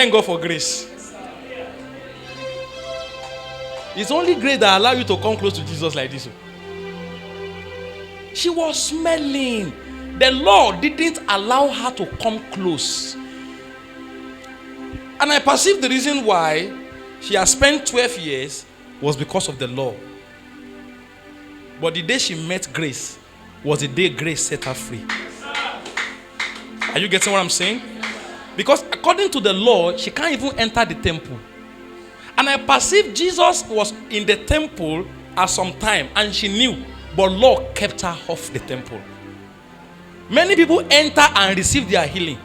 Thank God for grace. It's only grace that allows you to come close to Jesus like this. She was smelling. The Lord didn't allow her to come close. And I perceive the reason why she has spent 12 years was because of the law. But the day she met grace was the day grace set her free. Are you getting what I'm saying? Because according to the law, she can't even enter the temple. And I perceive Jesus was in the temple at some time and she knew, but law kept her off the temple. Many people enter and receive their healing.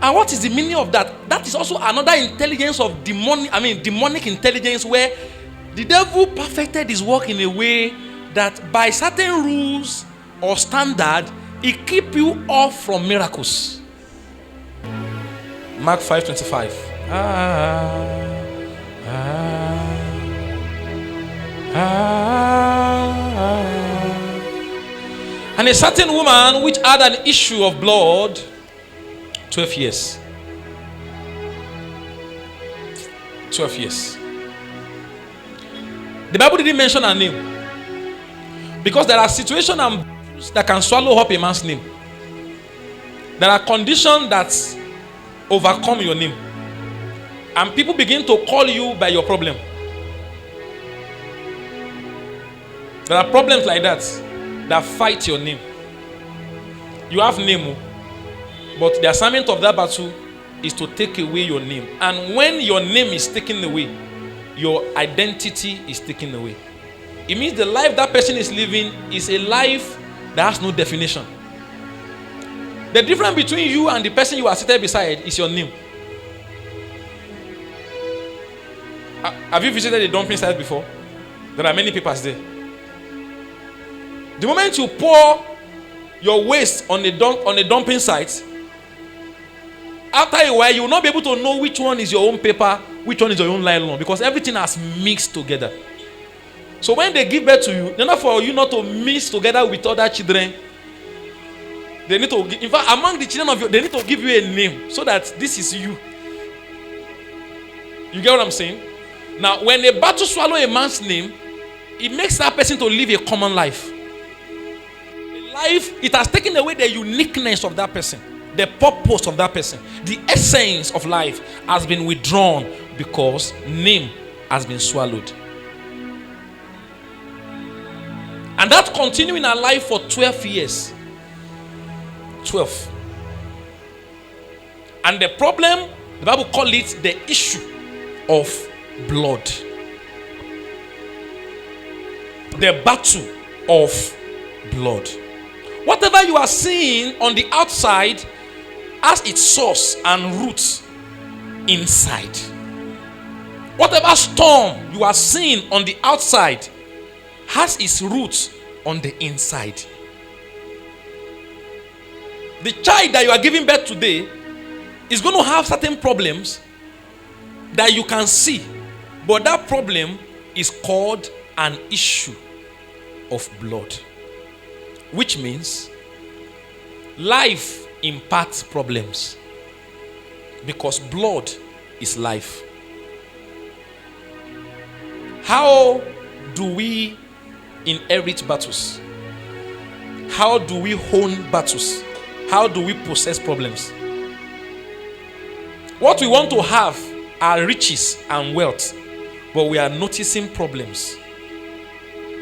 And what is the meaning of that? That is also another intelligence of demonic intelligence, where the devil perfected his work in a way that by certain rules or standard, he keep you off from miracles. Mark 5:25. And a certain woman which had an issue of blood 12 years. 12 years. The Bible didn't mention her name. Because there are situations that can swallow up a man's name. There are conditions that overcome your name. And people begin to call you by your problem. There are problems like that fight your name. You have name, but the assignment of that battle is to take away your name. And when your name is taken away, your identity is taken away. It means the life that person is living is a life that has no definition. The difference between you and the person you are seated beside is your name. Have you visited the dumping site before? There are many papers there. The moment you pour your waste on a dumping site, after a while you will not be able to know which one is your own paper, which one is your own nylon, because everything has mixed together. So when they give birth to you, in order for you not to mix together with other children, they need to, in fact, among the children of you, they need to give you a name so that this is you. You get what I'm saying? Now, when a battle swallows a man's name, it makes that person to live a common life. Life, it has taken away the uniqueness of that person, the purpose of that person. The essence of life has been withdrawn because name has been swallowed. And that continued in our life for 12 years. 12. And the problem, the Bible calls it the issue of blood. The battle of blood. Whatever you are seeing on the outside has its source and roots inside. Whatever storm you are seeing on the outside has its roots on the inside. The child that you are giving birth today is going to have certain problems that you can see, but that problem is called an issue of blood, which means life imparts problems because blood is life. How do we inherit battles? How do we hone battles? How do we possess problems? What we want to have are riches and wealth, but we are noticing problems.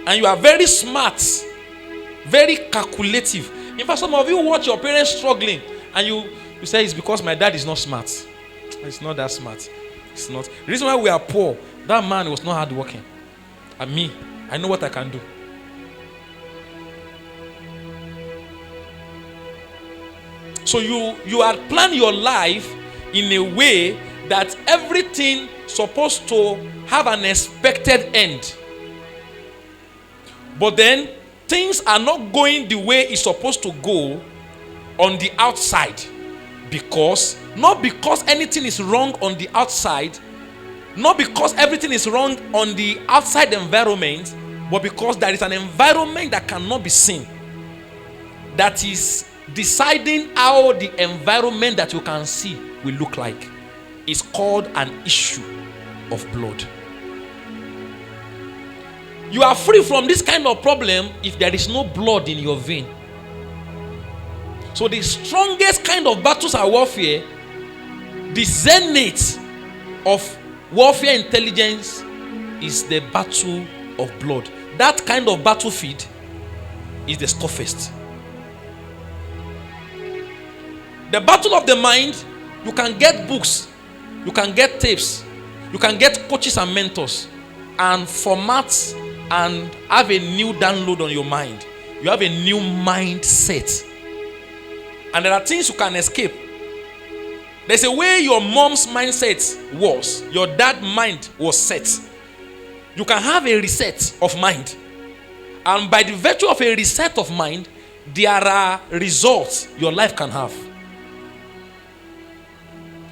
And you are very smart, very calculative. In fact, some of you watch your parents struggling and you say it's because my dad is not smart. It's not that smart. It's not. The reason why we are poor, that man was not hardworking. And me, I know what I can do. So you are planning your life in a way that everything supposed to have an expected end. But then things are not going the way it's supposed to go on the outside. Not because anything is wrong on the outside, not because everything is wrong on the outside environment, but because there is an environment that cannot be seen, that is deciding how the environment that you can see will look like. is called an issue of blood. You are free from this kind of problem if there is no blood in your vein. So the strongest kind of battles are warfare. The zenith of warfare intelligence is the battle of blood. That kind of battlefield is the toughest. The battle of the mind, you can get books, you can get tapes, you can get coaches and mentors and formats and have a new download on your mind. You have a new mindset. And there are things you can escape. There's a way your mom's mindset was, your dad's mind was set. You can have a reset of mind. And by the virtue of a reset of mind, there are results your life can have.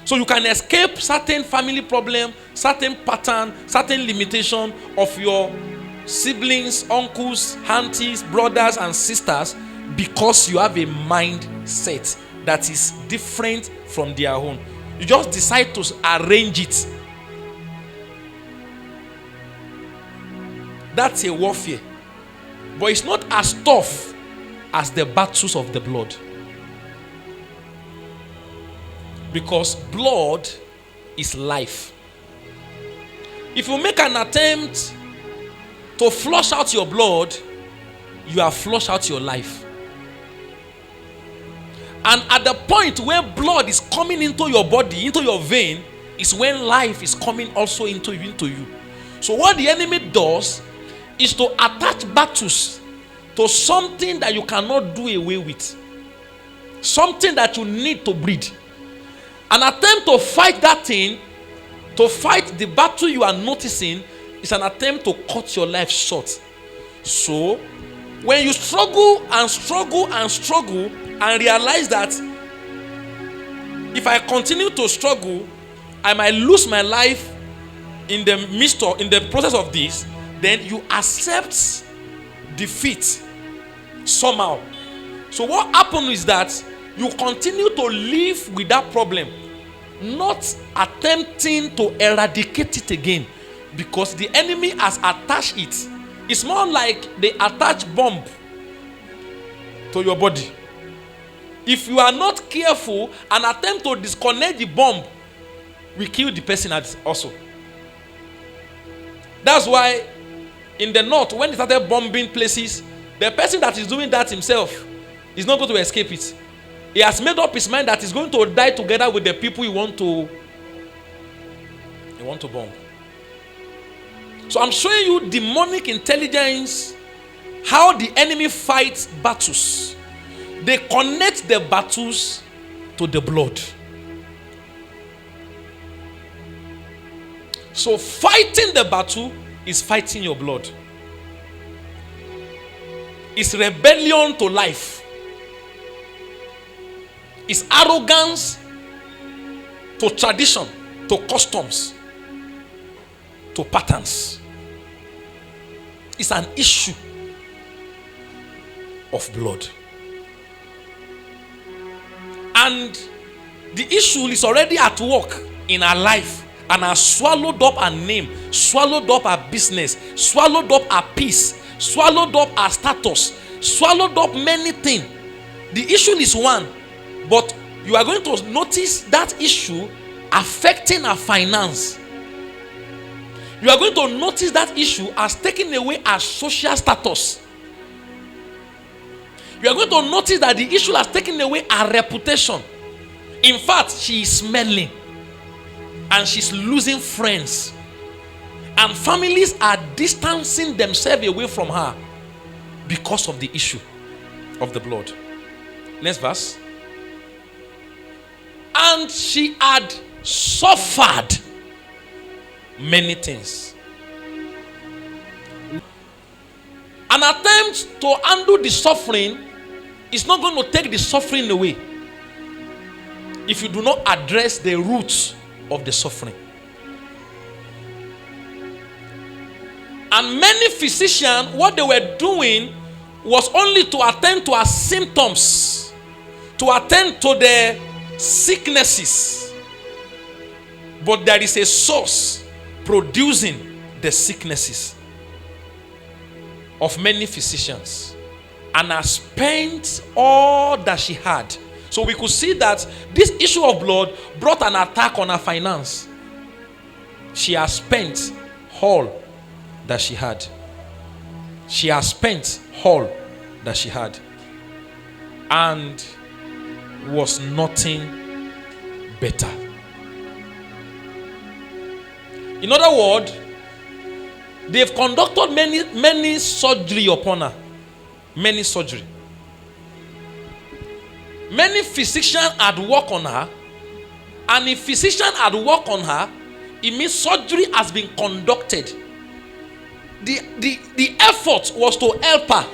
So you can escape certain family problem, certain pattern, certain limitation of your siblings, uncles, aunties, brothers, and sisters because you have a mindset that is different from their own. You just decide to arrange it. That's a warfare. But it's not as tough as the battles of the blood. Because blood is life. If you make an attempt to flush out your blood, you have flushed out your life. And at the point where blood is coming into your body, into your vein, is when life is coming also into you. So what the enemy does is to attach battles to something that you cannot do away with. Something that you need to breathe. An attempt to fight that thing, to fight the battle you are noticing, is an attempt to cut your life short. So, when you struggle and struggle and struggle and realize that if I continue to struggle, I might lose my life in the midst of, in the process of this, then you accept defeat somehow. So what happens is that you continue to live with that problem, not attempting to eradicate it again, because the enemy has attached it. It's more like they attach bomb to your body. If you are not careful, an attempt to disconnect the bomb will kill the person also. That's why in the north, when they started bombing places, the person that is doing that himself is not going to escape it. He has made up his mind that he's going to die together with the people he want to bomb. So I'm showing you demonic intelligence, how the enemy fights battles. They connect the battles to the blood. So fighting the battle is fighting your blood. It's rebellion to life. It's arrogance to tradition, to customs, to patterns. It's an issue of blood. And the issue is already at work in our life and has swallowed up our name, swallowed up our business, swallowed up our peace, swallowed up our status, swallowed up many things. The issue is one, but you are going to notice that issue affecting our finance. You are going to notice that issue as taking away our social status. You are going to notice that the issue has taken away our reputation. In fact, she is smelling and she's losing friends. And families are distancing themselves away from her because of the issue of the blood. Next verse. And she had suffered many things. An attempt to undo the suffering is not going to take the suffering away if you do not address the roots of the suffering. And many physicians, what they were doing was only to attend to our symptoms, to attend to the sicknesses. but there is a source producing the sicknesses of many physicians, and has spent all that she had. So we could see that this issue of blood brought an attack on her finance. She has spent all that she had. She has spent all that she had, and was nothing better. In other words, they've conducted many surgery upon her. Many surgery. Many physicians had worked on her. And if physician had worked on her, it means surgery has been conducted. The effort was to help her.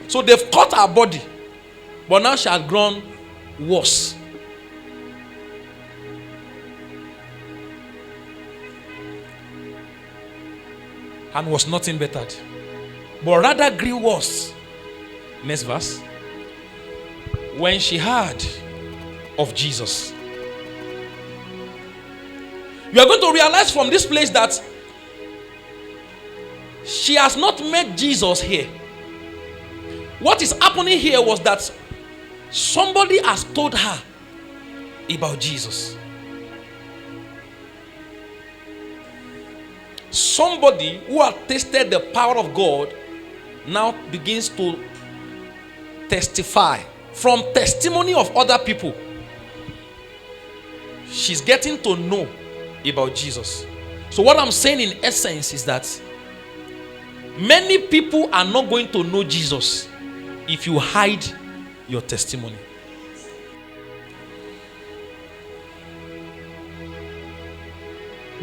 So they've cut her body. But now she has grown worse. And was nothing bettered, but rather grew worse. Next verse. When she heard of Jesus. You are going to realize from this place that she has not met Jesus here. What is happening here was that somebody has told her about Jesus. Somebody who has tasted the power of God now begins to testify from testimony of other people. She's getting to know about Jesus. So what I'm saying in essence is that many people are not going to know Jesus if you hide your testimony.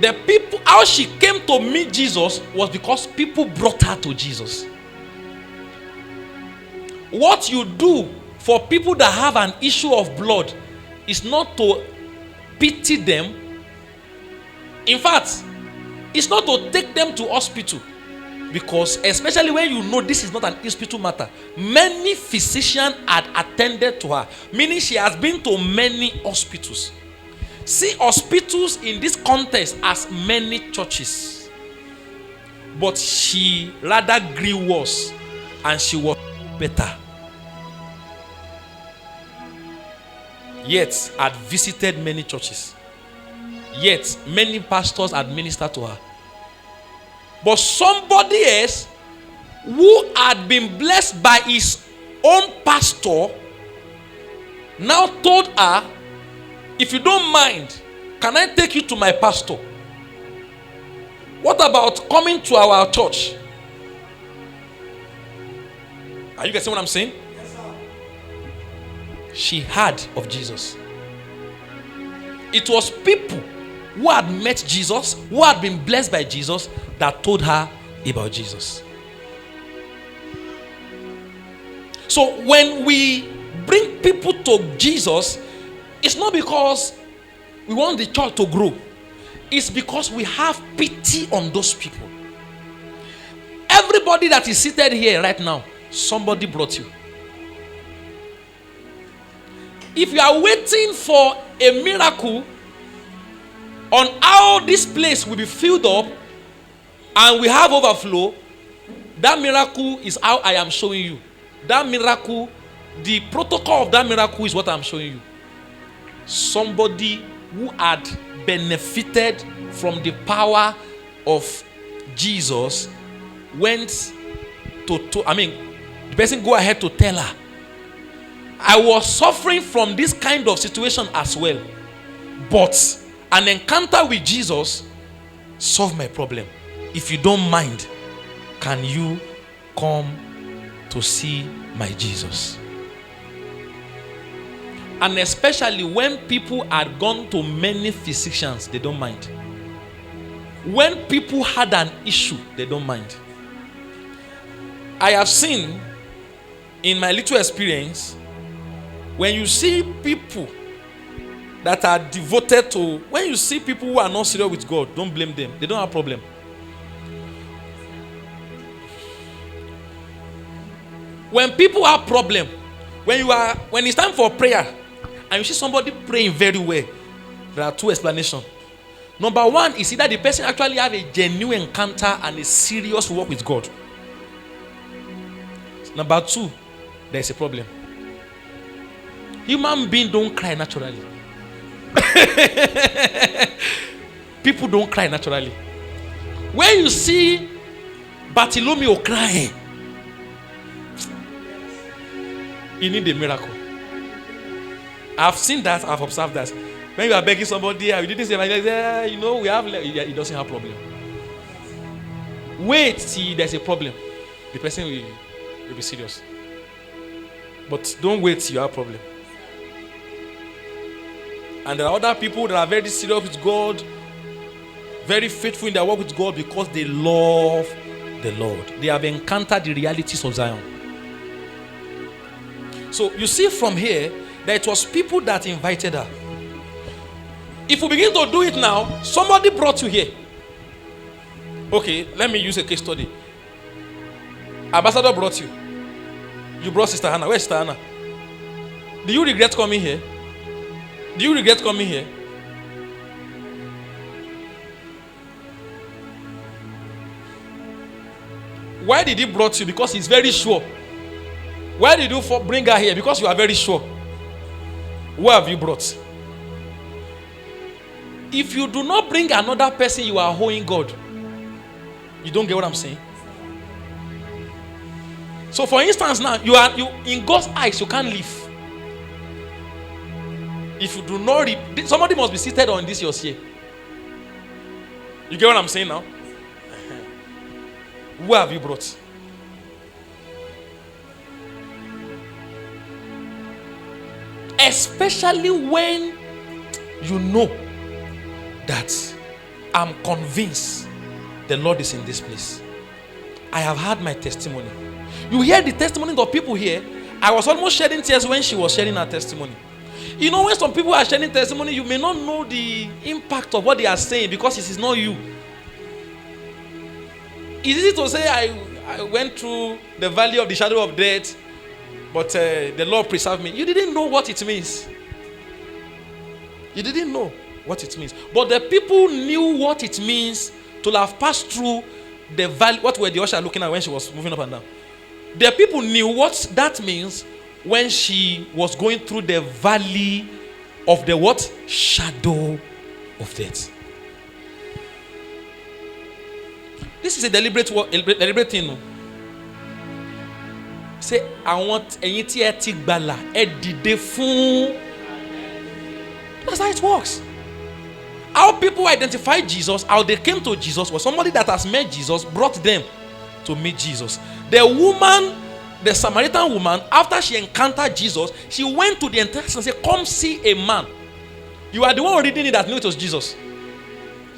The people, how she came to meet Jesus was because people brought her to Jesus. What you do for people that have an issue of blood is not to pity them. In fact, it's not to take them to hospital. Because especially when you know this is not an hospital matter, many physicians had attended to her. Meaning she has been to many hospitals. See, hospitals in this context as many churches. But she rather grew worse and she was better. Yet had visited many churches. Yet many pastors had ministered to her. But somebody else who had been blessed by his own pastor now told her, if you don't mind, can I take you to my pastor? What about coming to our church? Are you getting what I'm saying? Yes, sir. She heard of Jesus. It was people who had met Jesus, who had been blessed by Jesus, that told her about Jesus. So when we bring people to Jesus, it's not because we want the church to grow. It's because we have pity on those people. Everybody that is seated here right now, somebody brought you. If you are waiting for a miracle on how this place will be filled up and we have overflow, that miracle is how I am showing you. That miracle, the protocol of that miracle is what I'm showing you. Somebody who had benefited from the power of Jesus went to the person go ahead to tell her, I was suffering from this kind of situation as well, but an encounter with Jesus solved my problem. If you don't mind, can you come to see my Jesus? And especially when people had gone to many physicians, they don't mind. When people had an issue, they don't mind. I have seen in my little experience, when you see people that are devoted to, when you see people who are not serious with God, don't blame them. They don't have a problem. When people have problem, when it's time for prayer, and you see somebody praying very well, there are two explanations. Number one is either the person actually have a genuine encounter and a serious work with God. Number two, there's a problem. Human beings don't cry naturally. People don't cry naturally. When you see Bartholomew crying, you need a miracle. I've seen that, I've observed that. When you are begging somebody, you didn't say, we have, it doesn't have problem. Wait till there's a problem. The person will be serious. But don't wait till you have a problem. And there are other people that are very serious with God, very faithful in their work with God because they love the Lord. They have encountered the realities of Zion. So you see from here that it was people that invited her. If we begin to do it now, somebody brought you here. Okay, let me use a case study. Ambassador brought you. You brought Sister Hannah. Where's Sister Hannah? Do you regret coming here? Do you regret coming here? Why did he brought you? Because he's very sure. Why did you bring her here? Because you are very sure. Who have you brought? If you do not bring another person, you are owing God. You don't get what I'm saying? So for instance now, you in God's eyes, you can't live. If you do not somebody must be seated on this your chair. You get what I'm saying now? Who have you brought? Especially when you know that I'm convinced the Lord is in this place. I have had my testimony. You hear the testimony of people here. I was almost shedding tears when she was sharing her testimony. You know, when some people are sharing testimony, you may not know the impact of what they are saying because it is not you. It's easy to say, I went through the valley of the shadow of death, but the Lord preserved me. You didn't know what it means. You didn't know what it means. But the people knew what it means to have passed through the valley. What were the usher looking at when she was moving up and down? The people knew what that means when she was going through the valley of the what? Shadow of death. This is a deliberate thing. No? Say, I want anything gbala edide fun. That's how it works. How people identify Jesus, how they came to Jesus, was somebody that has met Jesus, brought them to meet Jesus. The woman, the Samaritan woman, after she encountered Jesus, she went to the entrance and said, come see a man. You are the one reading it that knew it was Jesus.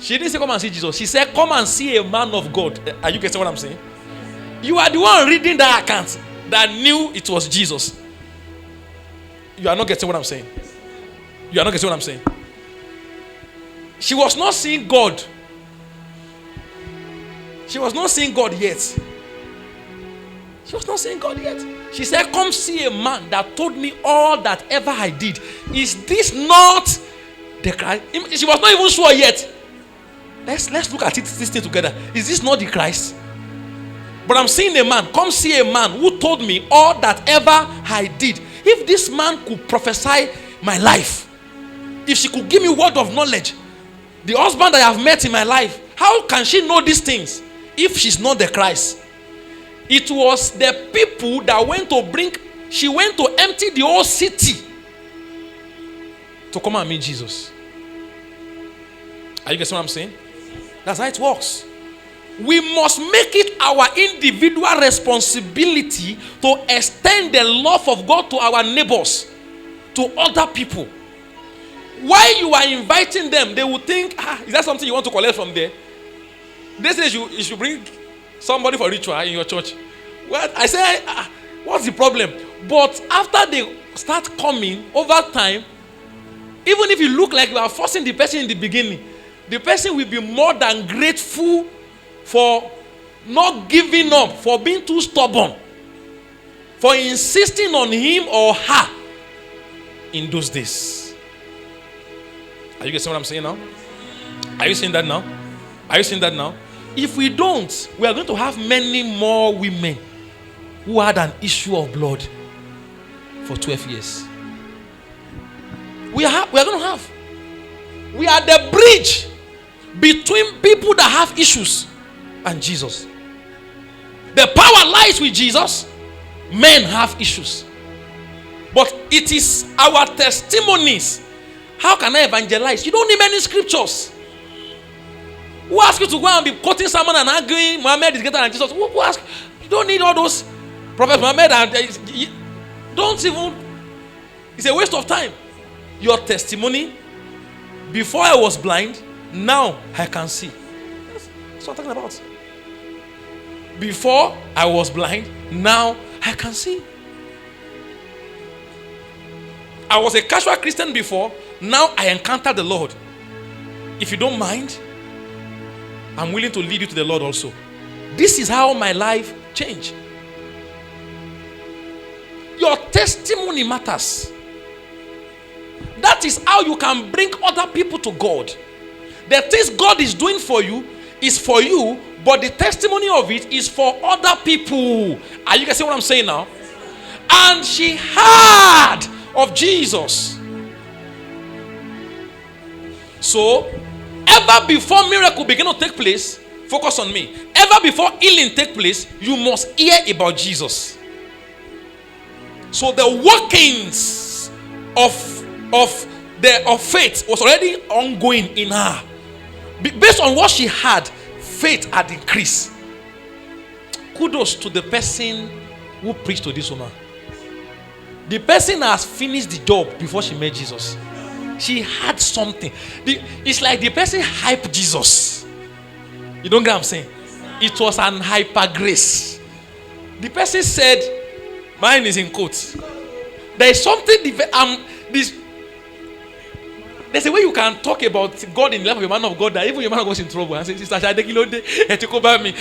She didn't say come and see Jesus. She said come and see a man of God. Are you getting what I'm saying? You are the one reading that account that knew it was Jesus. You are not getting what I'm saying. You are not getting what I'm saying. She was not seeing God. She was not seeing God yet. She was not seeing God yet. She said, come see a man that told me all that ever I did. Is this not the Christ? She was not even sure yet. Let's look at this thing together. Is this not the Christ? But I'm seeing a man. Come see a man who told me all that ever I did. If this man could prophesy my life, if she could give me word of knowledge, the husband I have met in my life, how can she know these things if she's not the Christ? It was the people that she went to empty the whole city to come and meet Jesus. Are you getting what I'm saying? That's how it works. We must make it our individual responsibility to extend the love of God to our neighbors, to other people. While you are inviting them, they will think, is that something you want to collect from there? They say you should bring somebody for ritual in your church. Well, I say, what's the problem? But after they start coming over time, even if you look like you are forcing the person in the beginning, the person will be more than grateful for not giving up, for being too stubborn, for insisting on him or her in those days. Are you getting what I'm saying now? Are you seeing that now? Are you seeing that now? If we don't, we are going to have many more women who had an issue of blood for 12 years. We are going to have. We are the bridge between people that have issues and Jesus. The power lies with Jesus. Men have issues. But it is our testimonies. How can I evangelize? You don't need many scriptures. Who asked you to go and be quoting someone and arguing Muhammad is greater than Jesus? Who asked? You don't need all those prophets Muhammad and don't even. It's a waste of time. Your testimony. Before I was blind, now I can see. That's what I'm talking about. Before I was blind, now I can see. I was a casual Christian before, now I encountered the Lord. If you don't mind, I'm willing to lead you to the Lord also. This is how my life changed. Your testimony matters. That is how you can bring other people to God. The things God is doing for you is for you, but the testimony of it is for other people. Are you guys see what I'm saying now? And she heard of Jesus. So, ever before miracle begin to take place, focus on me. Ever before healing take place, you must hear about Jesus. So the workings of faith was already ongoing in her. Based on what she had, faith had increased. Kudos to the person who preached to this woman. The person has finished the job before she met Jesus. She had something. It's like the person hyped Jesus. You don't get what I'm saying? It was an hyper grace. The person said, mine is in quotes. There is something there's a way you can talk about God in the life of a man of God that even a man of God is in trouble and say, Sister Shadekilode, take over me.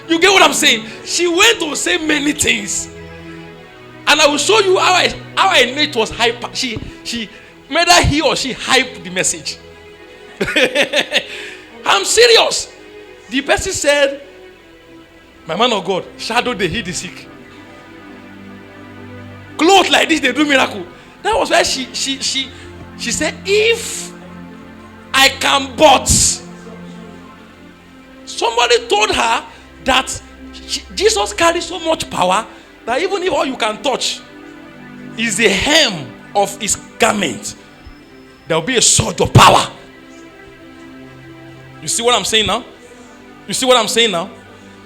You get what I'm saying? She went to say many things. And I will show you how I know it was hyper. She whether he or she hyped the message. I'm serious. The person said, my man of God, shadow they heal the sick. Clothes like this, they do miracle. That was why she said, if I can but. Somebody told her that Jesus carries so much power that even if all you can touch is the hem of his garment, there will be a surge of power. You see what I'm saying now? You see what I'm saying now?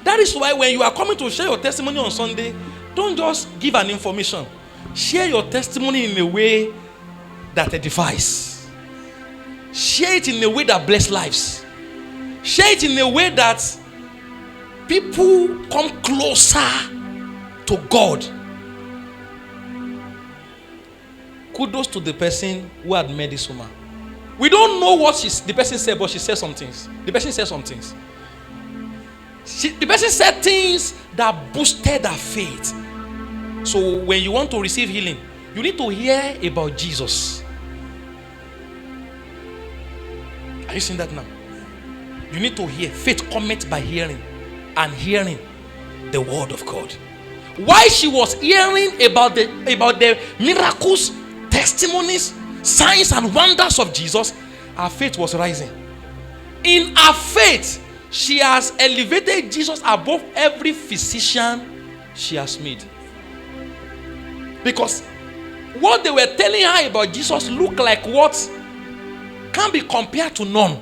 That is why when you are coming to share your testimony on Sunday, don't just give an information. Share your testimony in a way that edifies. Share it in a way that blesses lives. Share it in a way that people come closer to God. Kudos to the person who had met this woman. We don't know what the person said, but she said some things. The person said some things. The person said things that boosted her faith. So when you want to receive healing, you need to hear about Jesus. Are you seeing that now? You need to hear. Faith cometh by hearing, and hearing the word of God. While she was hearing about the miracles, testimonies, signs and wonders of Jesus, her faith was rising. In her faith, she has elevated Jesus above every physician she has made. Because what they were telling her about Jesus looked like what can't be compared to none.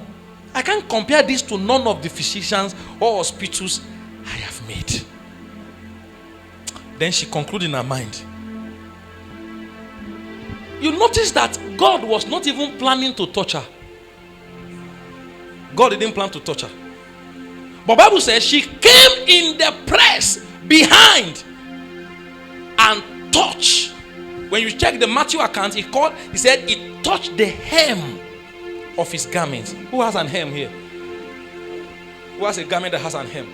I can't compare this to none of the physicians or hospitals I have made. Then she concluded in her mind. You notice that God was not even planning to touch her. God didn't plan to touch her. But the Bible says she came in the press behind and touched. When you check the Matthew account, he said he touched the hem of his garment. Who has an hem here? Who has a garment that has an hem?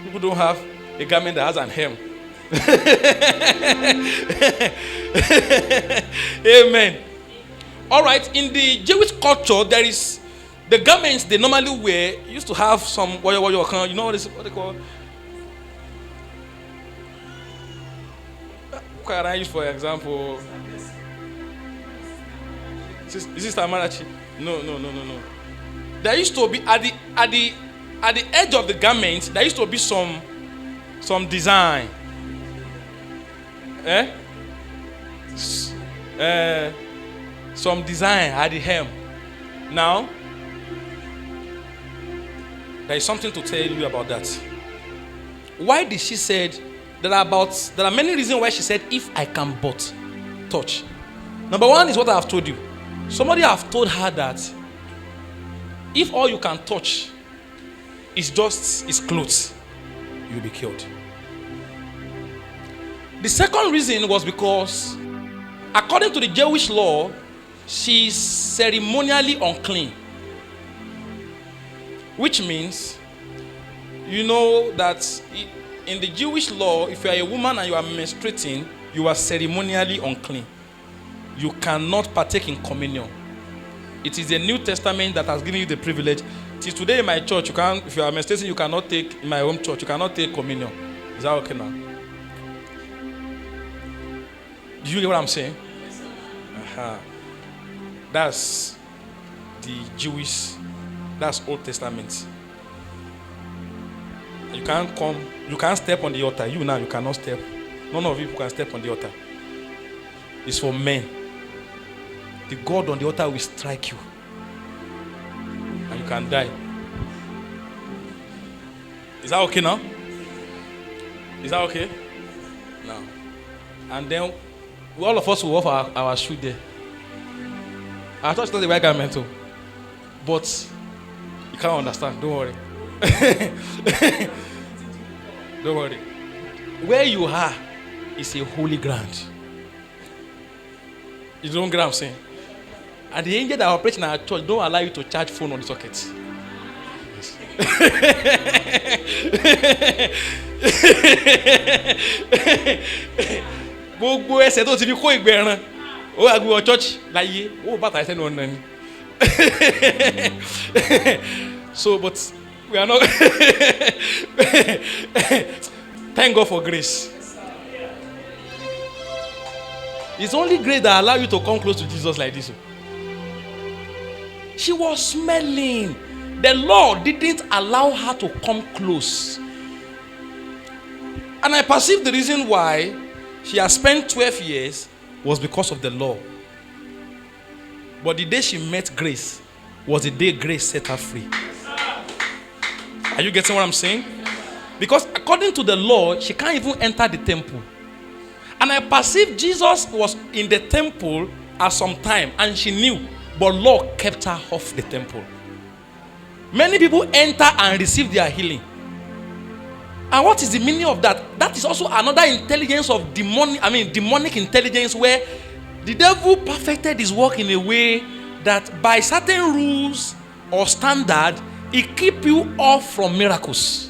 People don't have a garment that has an hem. Amen. All right, in the Jewish culture, there is the garments they normally wear used to have some you know what they call. What can I use for example? Is this Tamarachi? No. There used to be at the edge of the garment. There used to be some design. Some design at the hem. Now, there is something to tell you about that. Why did she said there are many reasons why she said if I can but touch. Number one is what I have told you. Somebody have told her that if all you can touch is just his clothes, you'll be killed. The second reason was because according to the Jewish law, she is ceremonially unclean. Which means, you know that in the Jewish law, if you are a woman and you are menstruating, you are ceremonially unclean. You cannot partake in communion. It is the New Testament that has given you the privilege. Till today in my church, if you are menstruating, you cannot take, in my home church, you cannot take communion. Is that okay now? Do you get what I'm saying? That's the Jewish, that's Old Testament. You can't step on the altar. You cannot step. None of you can step on the altar. It's for men. The God on the altar will strike you. And you can die. Is that okay now? Is that okay? No. And then all of us will offer our shoe there. I thought it's not the right garment too. But you can't understand. Don't worry. Don't worry. Where you are is a holy ground. You don't get what I'm saying? And the angel that operates in our church don't allow you to charge phone on the socket. Yes. Gbogbo ẹsẹ̀ tó ti fi kó ìgbẹ́ran ó wá gbé wọ church láyé ó bàtà ẹsẹ̀ náà nani. So, but we are not. Thank God for grace. It's only grace that allows you to come close to Jesus like this. She was smelling. The Lord didn't allow her to come close. And I perceive the reason why she has spent 12 years was because of the law. But the day she met grace was the day grace set her free. Are you getting what I'm saying? Because according to the law, she can't even enter the temple. And I perceive Jesus was in the temple at some time and she knew, but law kept her off the temple. Many people enter and receive their healing. And what is the meaning of that? That is also another intelligence of demonic intelligence, where the devil perfected his work in a way that by certain rules or standard, it keep you off from miracles.